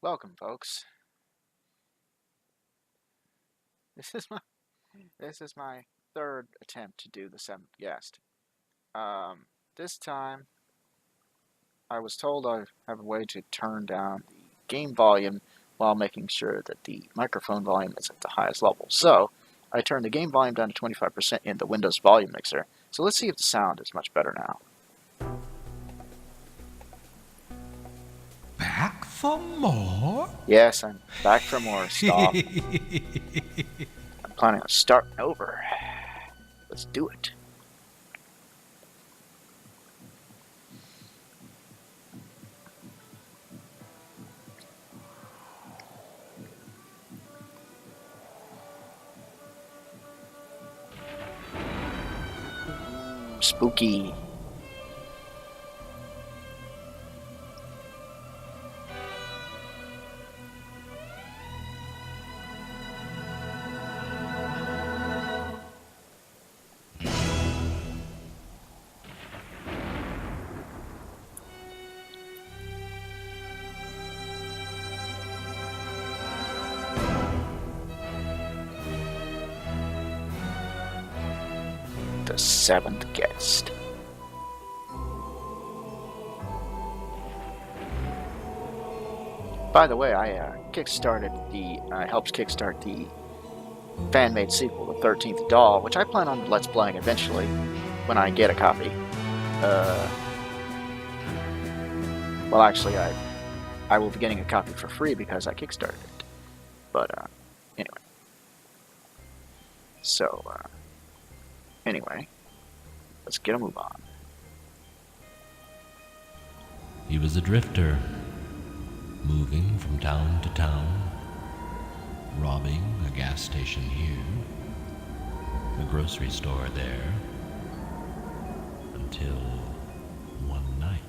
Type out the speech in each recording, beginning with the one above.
Welcome, folks. This is my this is my third attempt to do the seventh guest. This time I was told I have a way to turn down the game volume while making sure that the microphone volume is at the highest level. So I turned the game volume down to 25% in the Windows volume mixer. So let's see if the sound is much better now. Back for more? Yes, I'm back for more. Stop. I'm planning on starting over. Let's do it. Spooky. The seventh guest. By the way, I helped kickstart the fan-made sequel, The 13th Doll, which I plan on Let's Playing eventually when I get a copy. Well, actually, I will be getting a copy for free because I kickstarted it. But anyway, so anyway, let's get a move on. He was a drifter, moving from town to town, robbing a gas station here, a grocery store there, until one night.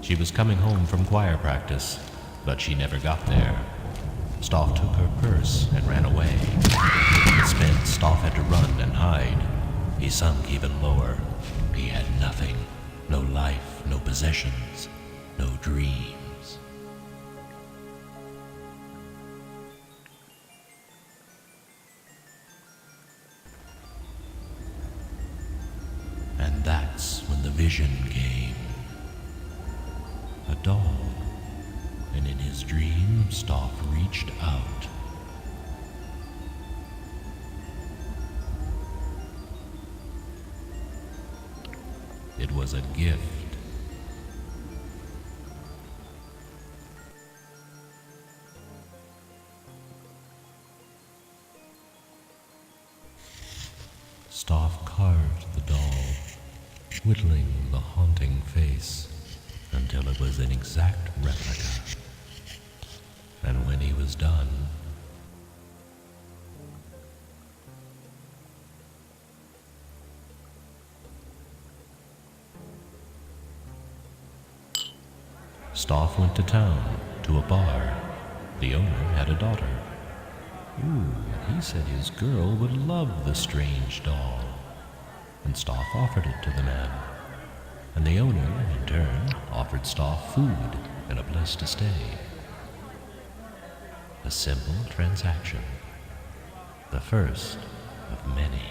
She was coming home from choir practice, but she never got there. Stoff took her purse and ran away. Instead, Stoff had to run and hide. He sunk even lower. He had nothing. No life, no possessions, no dreams. And that's when the vision came. A doll. And in his dream, Stoff reached out. It was a gift. Stoff carved the doll, whittling the haunting face until it was an exact replica. And when he was done, Stoff went to town, to a bar. The owner had a daughter. He said his girl would love the strange doll. And Stoff offered it to the man. And the owner, in turn, offered Stoff food and a place to stay. A simple transaction. The first of many.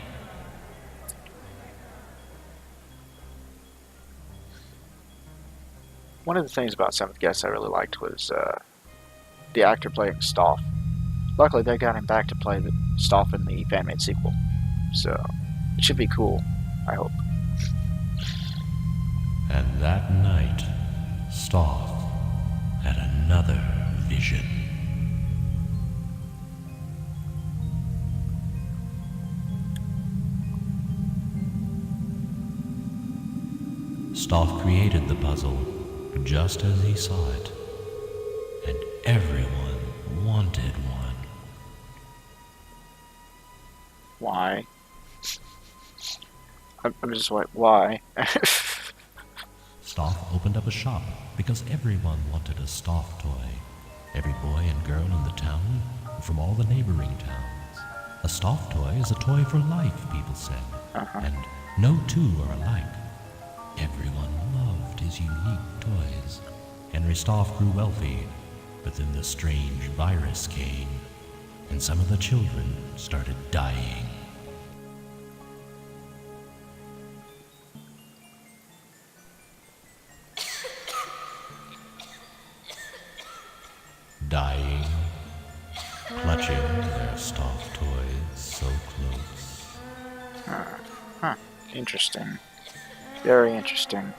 One of the things about Seventh Guest I really liked was the actor playing Stoff. Luckily, they got him back to play the Stoff in the fan-made sequel, so it should be cool, I hope. And that night, Stoff had another vision. Stoff created the puzzle just as he saw it, and everyone wanted one. Why? I'm just like, why? Stoff opened up a shop because everyone wanted a Stoff toy. Every boy and girl in the town, and from all the neighboring towns. A Stolf toy is a toy for life, people said, Uh-huh. and no two are alike. Everyone loved his unique toys. Henry Stolf grew wealthy, but then the strange virus came, and some of the children started dying. Dying, clutching their Stolf toys so close. Huh. Interesting. Very interesting.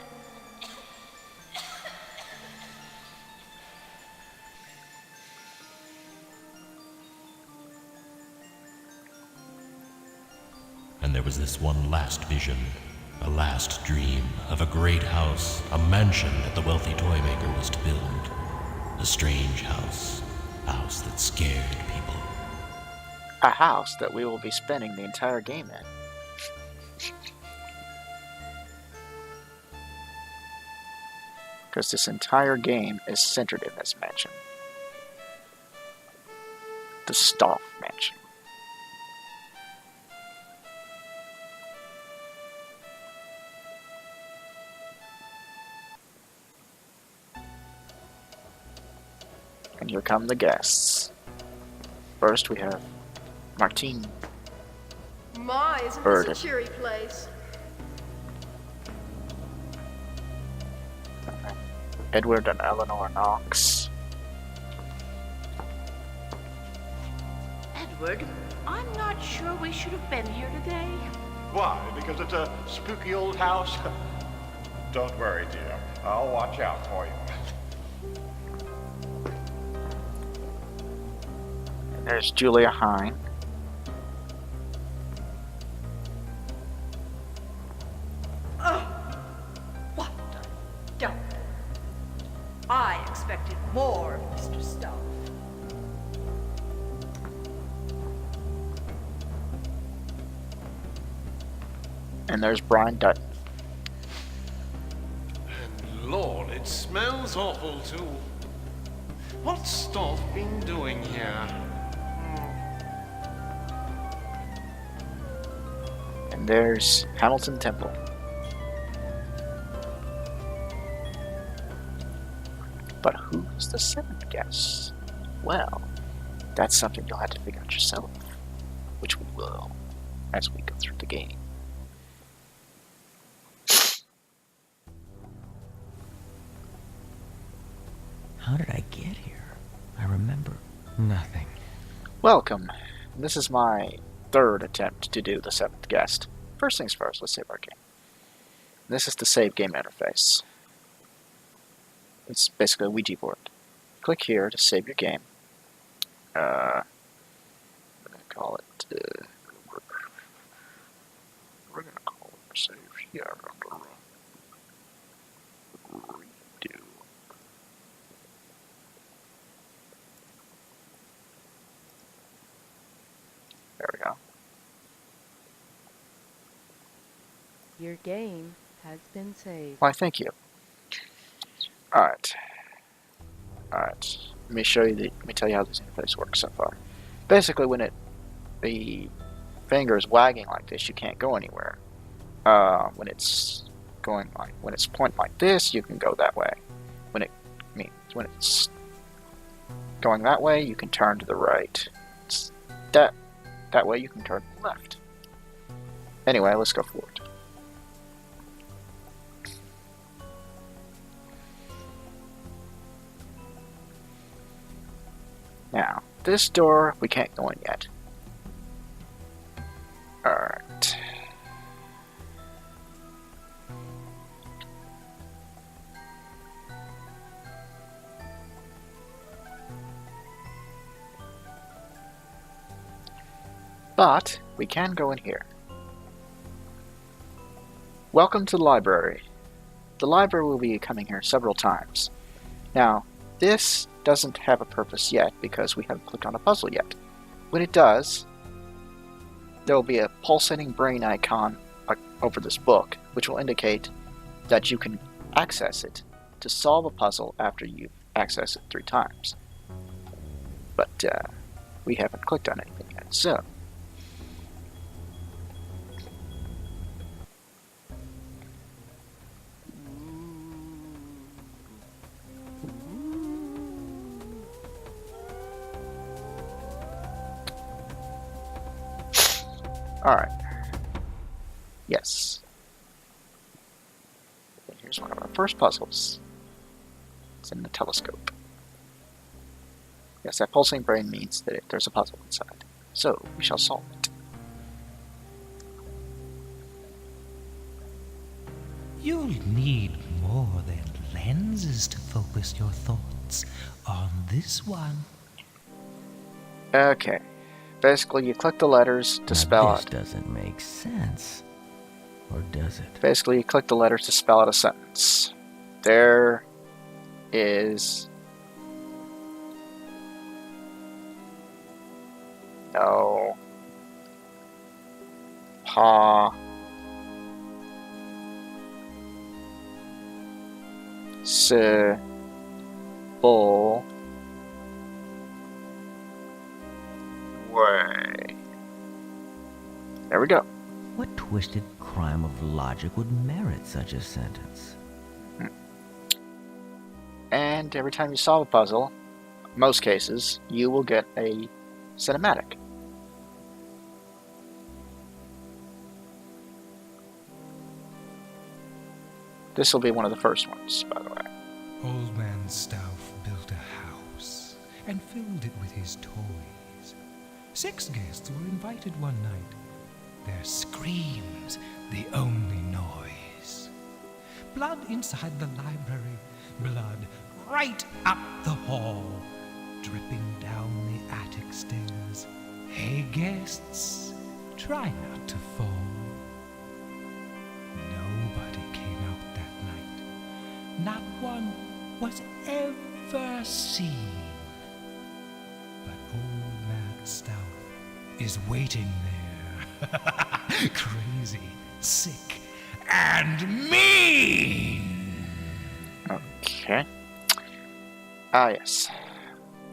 And there was this one last vision, a last dream of a great house, a mansion that the wealthy toy maker was to build. A strange house, a house that scared people. A house that we will be spending the entire game in. Because this entire game is centered in this mansion. The Stolf Mansion. And here come the guests. First we have Martine. My, isn't Burden. this a cheery place? Edward and Eleanor Knox. Edward, I'm not sure we should have been here today. Why? Because it's a spooky old house? Don't worry, dear. I'll watch out for you. And there's Julia Hine. What the devil? I expected more of Mr. Stolf. And there's Brian Dutton. And Lord, it smells awful too. What's Stolf been doing here? And there's Hamilton Temple. But who's the seventh guest? Well, that's something you'll have to figure out yourself, which we will as we go through the game. How did I get here? I remember nothing. Welcome. This is my third attempt to do the seventh guest. First things first, let's save our game. This is the save game interface. It's basically a Ouija board. Click here to save your game. I'm gonna call it. We're gonna call it save here. Redo. There we go. Your game has been saved. Why, thank you. Alright. Alright. Let me show you let me tell you how this interface works so far. Basically, when the finger is wagging like this, you can't go anywhere. When it's pointing like this, you can go that way. When it's going that way, you can turn to the right. That way you can turn left. Anyway, let's go forward. Now, this door, we can't go in yet. Alright. But, we can go in here. Welcome to the library. The library will be coming here several times. Now, this doesn't have a purpose yet because we haven't clicked on a puzzle yet. When it does, there will be a pulsating brain icon over this book, which will indicate that you can access it to solve a puzzle after you've accessed it 3 times. But we haven't clicked on anything yet, so Alright. Yes. Here's one of our first puzzles. It's in the telescope. Yes, that pulsing brain means that there's a puzzle inside. So, we shall solve it. You'll need more than lenses to focus your thoughts on this one. Okay. Basically, you click the letters to spell This out. doesn't make sense. Or does it? Basically, you click the letters to spell out a sentence. There is no possible way. There we go. What twisted crime of logic would merit such a sentence? And every time you solve a puzzle, most cases, you will get a cinematic. This will be one of the first ones, by the way. Old Man Stauff built a house and filled it with his toys. 6 guests were invited one night. Their screams the only noise. Blood inside the library, blood right up the hall, dripping down the attic stairs. Hey guests, try not to fall. Nobody came out that night. Not one was ever seen. But old man Stauff is waiting there. Crazy, sick, and mean! Okay. Ah, yes.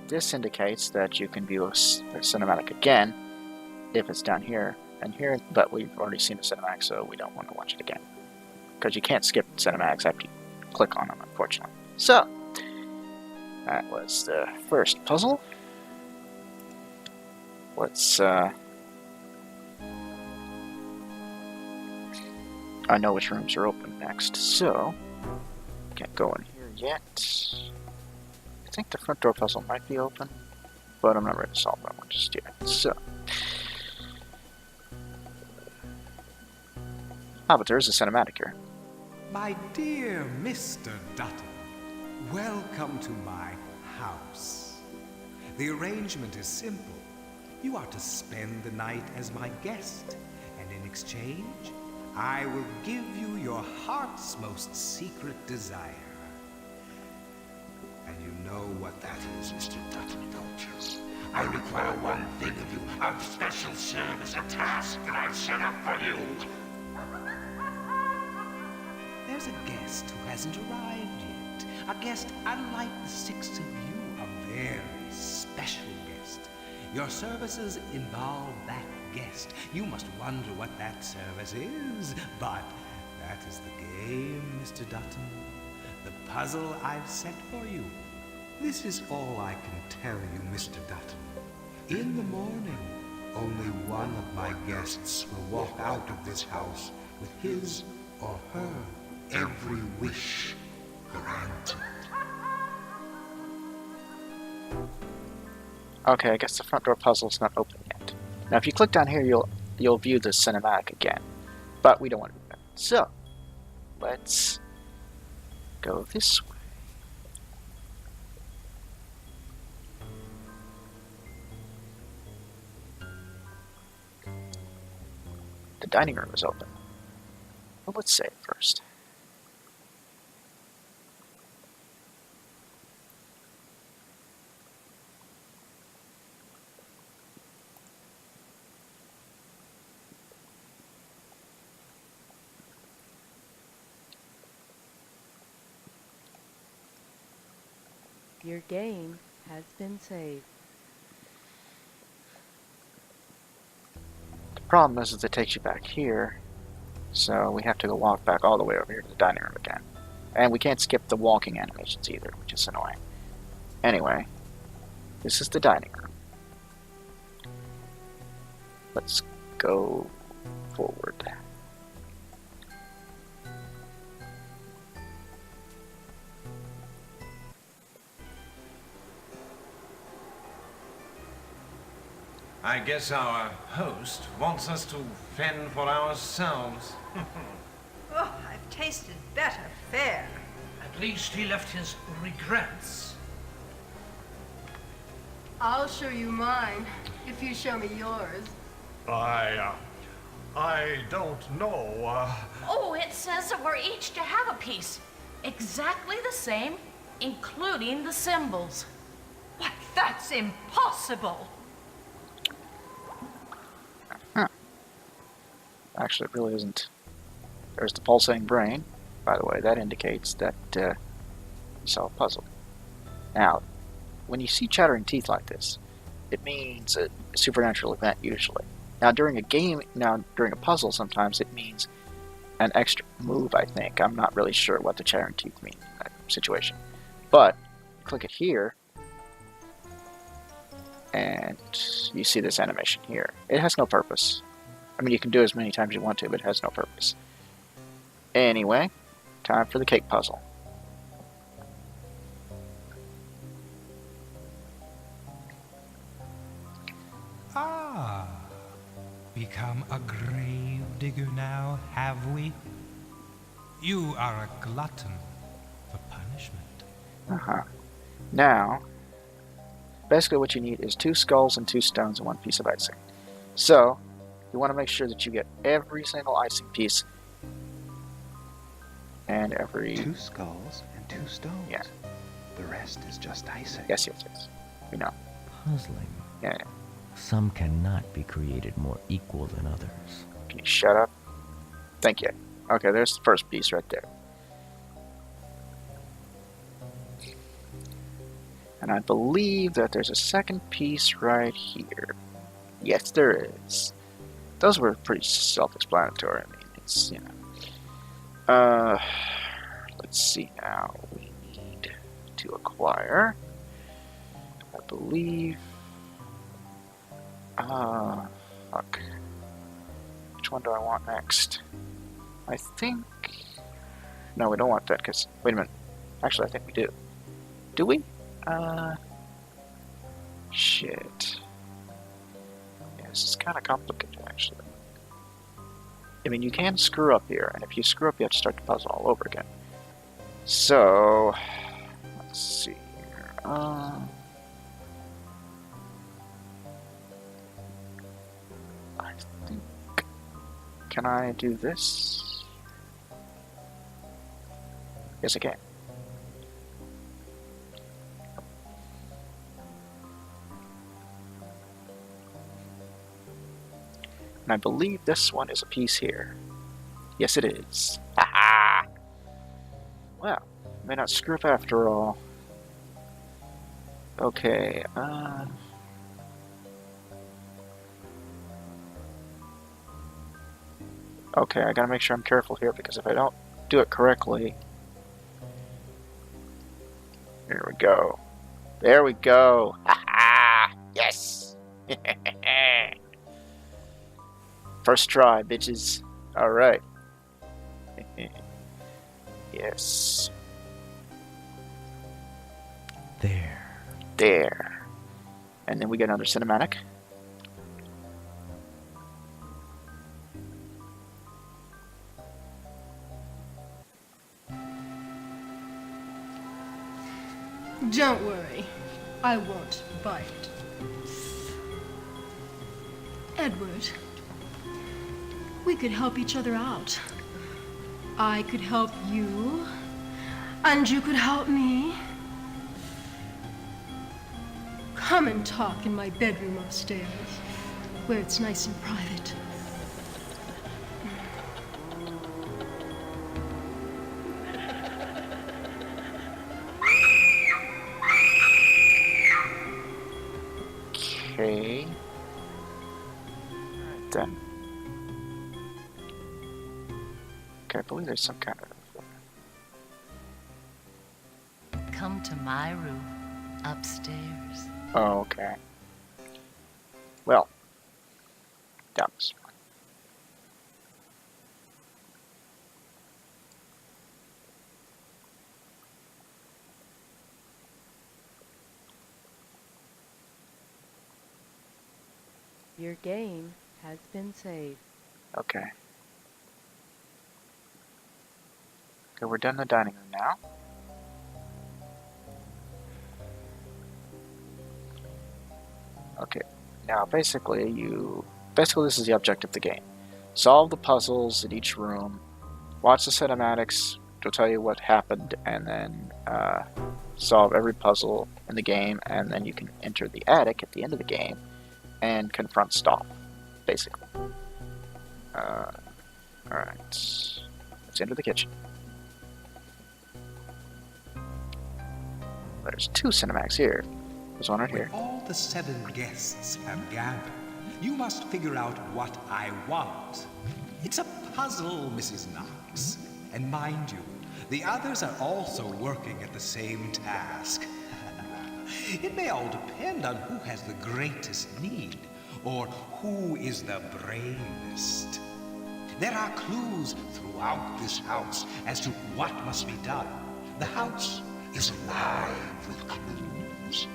This indicates that you can view a cinematic again if it's down here and here, but we've already seen the cinematic, so we don't want to watch it again. Because you can't skip cinematics after you click on them, unfortunately. So, that was the first puzzle. Let's, I know which rooms are open next, so can't go in here yet. I think the front door puzzle might be open, but I'm not ready to solve that one just yet. So, but there is a cinematic here. My dear Mr. Dutton, welcome to my house. The arrangement is simple. You are to spend the night as my guest, and in exchange, I will give you your heart's most secret desire. And you know what that is, Mr. Dutton, don't you? I require one thing of you, a special service, a task that I've set up for you. There's a guest who hasn't arrived yet. A guest unlike the 6 of you, a very special guest. Your services involve that guest. You must wonder what that service is, but that is the game, Mr. Dutton. The puzzle I've set for you. This is all I can tell you, Mr. Dutton. In the morning, only one of my guests will walk out of this house with his or her every wish granted. Okay, I guess the front door puzzle's not open yet. Now, if you click down here, you'll view the cinematic again, but we don't want to do that. So, let's go this way. The dining room is open. Well, let's save first. Your game has been saved. The problem is that it takes you back here, so we have to go walk back all the way over here to the dining room again. And we can't skip the walking animations either, which is annoying. Anyway, this is the dining room. Let's go forward. I guess our host wants us to fend for ourselves. Oh, I've tasted better fare. At least he left his regrets. I'll show you mine if you show me yours. I don't know. Oh, it says that we're each to have a piece. Exactly the same, including the symbols. Why, that's impossible. Actually, it really isn't. There's the pulsating brain. By the way, that indicates that you solve a puzzle. Now, when you see chattering teeth like this, it means a supernatural event usually. Now, during a puzzle, sometimes it means an extra move, I think. I'm not really sure what the chattering teeth mean in that situation. But, click it here, and you see this animation here. It has no purpose. I mean, you can do it as many times as you want to, but it has no purpose. Anyway, time for the cake puzzle. Ah, become a grave digger now, have we? You are a glutton for punishment. Now, basically what you need is 2 skulls and 2 stones and 1 piece of icing. So, you want to make sure that you get every single icing piece and every... 2 skulls and 2 stones. Yeah. The rest is just icing. Yes. We know. Puzzling. Yeah. Some cannot be created more equal than others. Can you shut up? Thank you. Okay, there's the first piece right there. And I believe that there's a second piece right here. Yes, there is. Those were pretty self-explanatory. I mean, it's, you know. Let's see now. We need to acquire, I believe. Fuck. Which one do I want next? I think... No, we don't want that, because... Wait a minute. Actually, I think we do. Do we? Shit. Yeah, this is kind of complicated, actually. I mean, you can screw up here, and if you screw up, you have to start the puzzle all over again. So... Let's see here. I think... Can I do this? Yes, I can. And I believe this one is a piece here. Yes, it is. Haha! Well, may not screw up after all. Okay, okay, I gotta make sure I'm careful here, because if I don't do it correctly... Here we go. There we go! Haha! Yes! First try, bitches. Alright. Yes. There. And then we get another cinematic. Don't worry. I won't bite. Edward, we could help each other out. I could help you, and you could help me. Come and talk in my bedroom upstairs, where it's nice and private. Okay. Alright then. Okay, I believe there's some kind of... Come to my room, upstairs. Oh, okay. Well, that was fun. Your game has been saved. Okay. Okay, we're done in the dining room now. Okay, now basically this is the objective of the game. Solve the puzzles in each room, watch the cinematics to tell you what happened, and then solve every puzzle in the game, and then you can enter the attic at the end of the game and confront Stop, basically. Alright, let's enter the kitchen. There's 2 cinematics here. There's one right here. When all the 7 guests have gathered, you must figure out what I want. It's a puzzle, Mrs. Knox. And mind you, the others are also working at the same task. It may all depend on who has the greatest need, or who is the bravest. There are clues throughout this house as to what must be done. The house is alive with clues.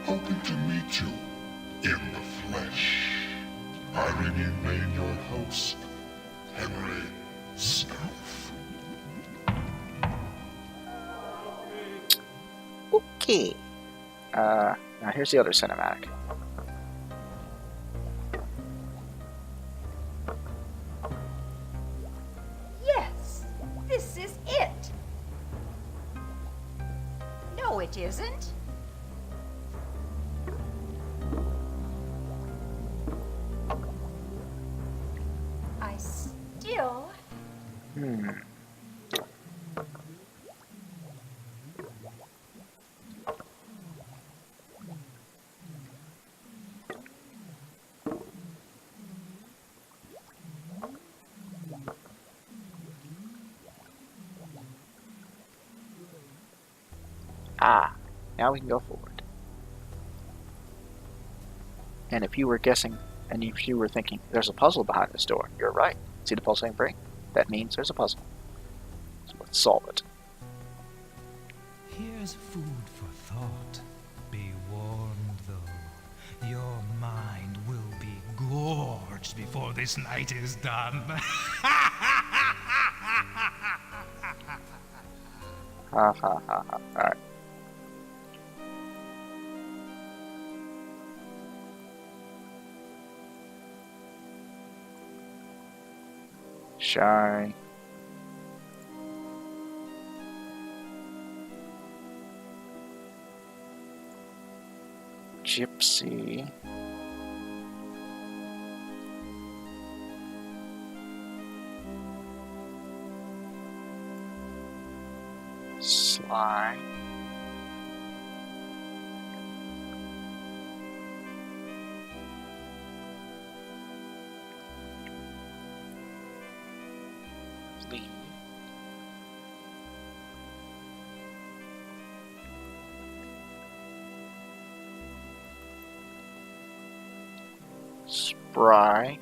Hoping to meet you in the flesh. I remain your host, Henry Stauff. Okay. Now here's the other cinematic. Yes, this is it. No, it isn't. I still... Now we can go forward. And if you were guessing, and if you were thinking, there's a puzzle behind this door, you're right. See the pulsating brain? That means there's a puzzle. So let's solve it. Here's food for thought. Be warned, though. Your mind will be gorged before this night is done. Ha ha ha ha. Alright. Shy. Gypsy. Sly. Lee. Spry.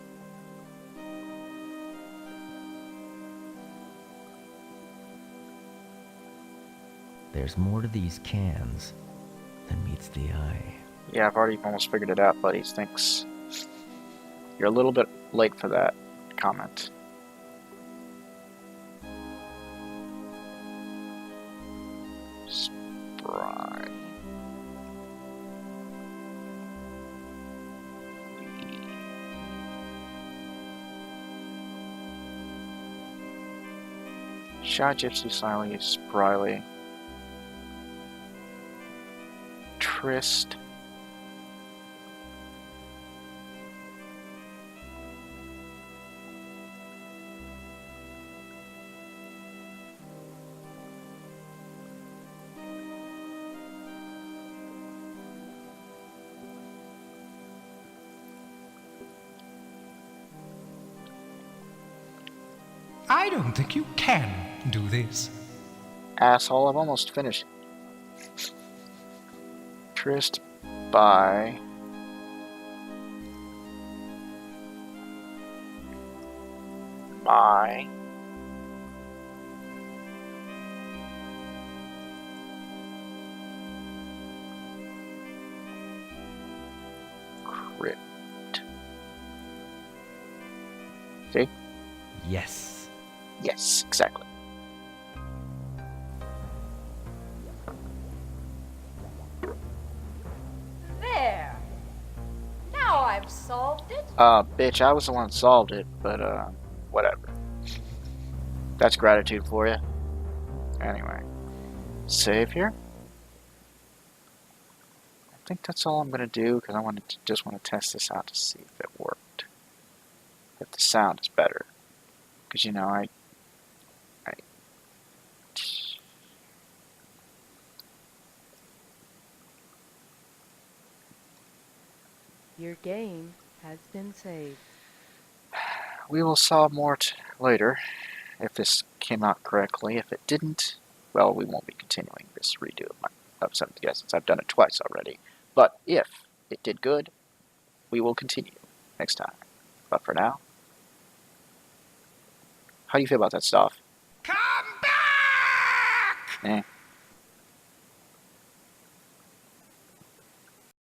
There's more to these cans than meets the eye. Yeah, I've already almost figured it out, buddy. Thinks you're a little bit late for that comment. Spry. Shy, Gypsy, Slyly, Spryly. Trist. I don't think you can do this. Asshole, I've almost finished. Trist by my crypt. See? Yes. Yes, exactly. There. Now I've solved it. Bitch, I was the one that solved it, but, whatever. That's gratitude for you. Anyway. Save here. I think that's all I'm gonna do, because I just want to test this out to see if it worked. If the sound is better. Because, you know, Your game has been saved. we will solve more later, if this came out correctly. If it didn't, well, we won't be continuing this redo of 7th Guest, since I've done it twice already. But if it did good, we will continue next time. But for now, how do you feel about that stuff? Come back! Eh.